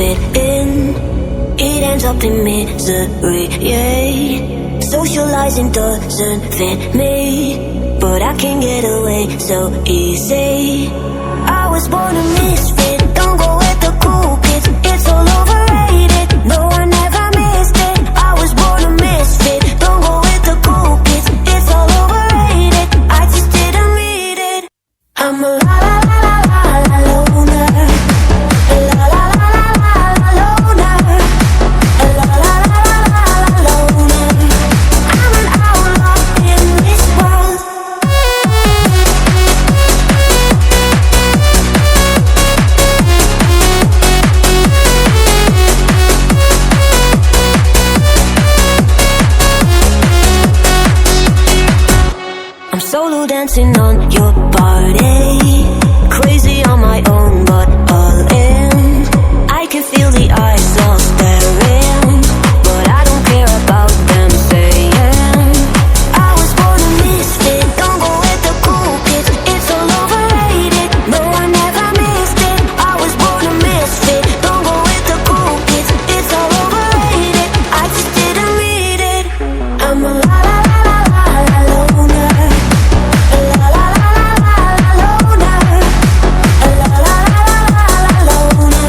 fit in, it ends up in misery, yeah. Socializing doesn't fit me, but I can get away so easy. I was born a misfit, don't go with the cool kids, it's all overrated, no I never missed it. I was born a misfit, don't go with the cool kids, it's all overrated, I just didn't read it. I'm a la la la la la la loner, la la la la la la loner, la la la la la la loner. I'm an outlaw in this world. I'm solo dancing on your body, crazy on my own but all in. I can feel the eyes all staring, but I don't care about them saying. I was born a misfit, don't go with the cool kids, it's all overrated, no I never missed it. I was born a misfit, don't go with the cool kids, it's all overrated, I just didn't read it. I'm a la la la la la la loner, la la la la la la loner, la la la la la la loner.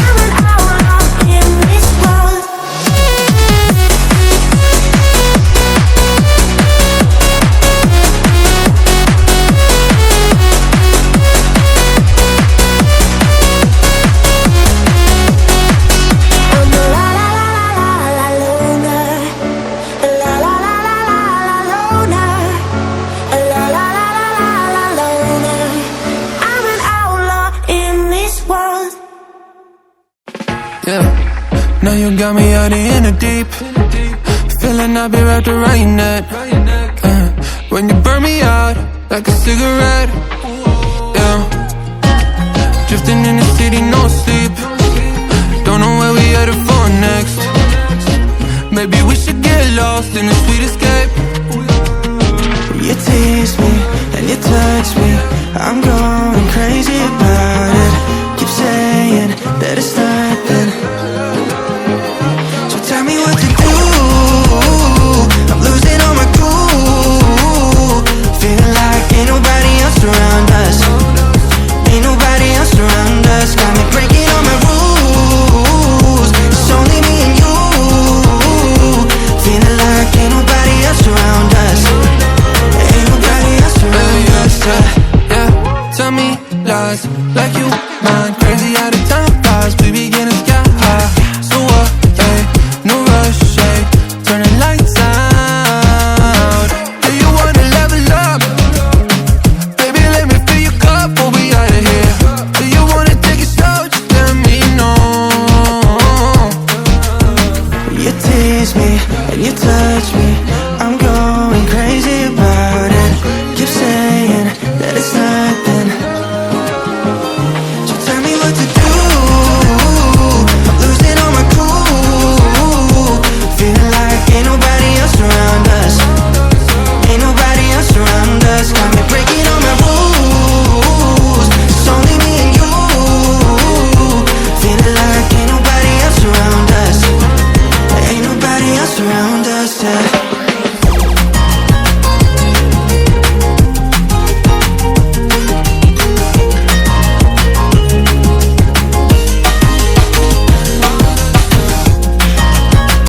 I'm an outlaw in this world. I'm a la la la la la la loner, la la la la la la loner, la la la la la la loner. I'm an outlaw in this world. Yeah, now you got me out in the deep, feeling I'll be wrapped around your neck. When you burn me out like a cigarette, yeah. Drifting in the city, no sleep, don't know where we headed for next. Maybe we should get lost in a sweet escape. You tease me and you touch me, I'm going crazy about it. Keep saying that it's nothing, so tell me what to do. I'm losing all my cool, feeling like ain't nobody else around us, ain't nobody else around us. Got me breaking all my rules, it's only me and you, feeling like ain't nobody else around us, ain't nobody else around us. Yeah, tell me lies like you mind crazy out of time flies. We be getting sky high, so what? Hey, no rush, hey, turn the lights out. Do you wanna level up? Baby, let me fill your cup, we'll be out of here. Do you wanna take it slow? Just let me know. You tease me and you touch me,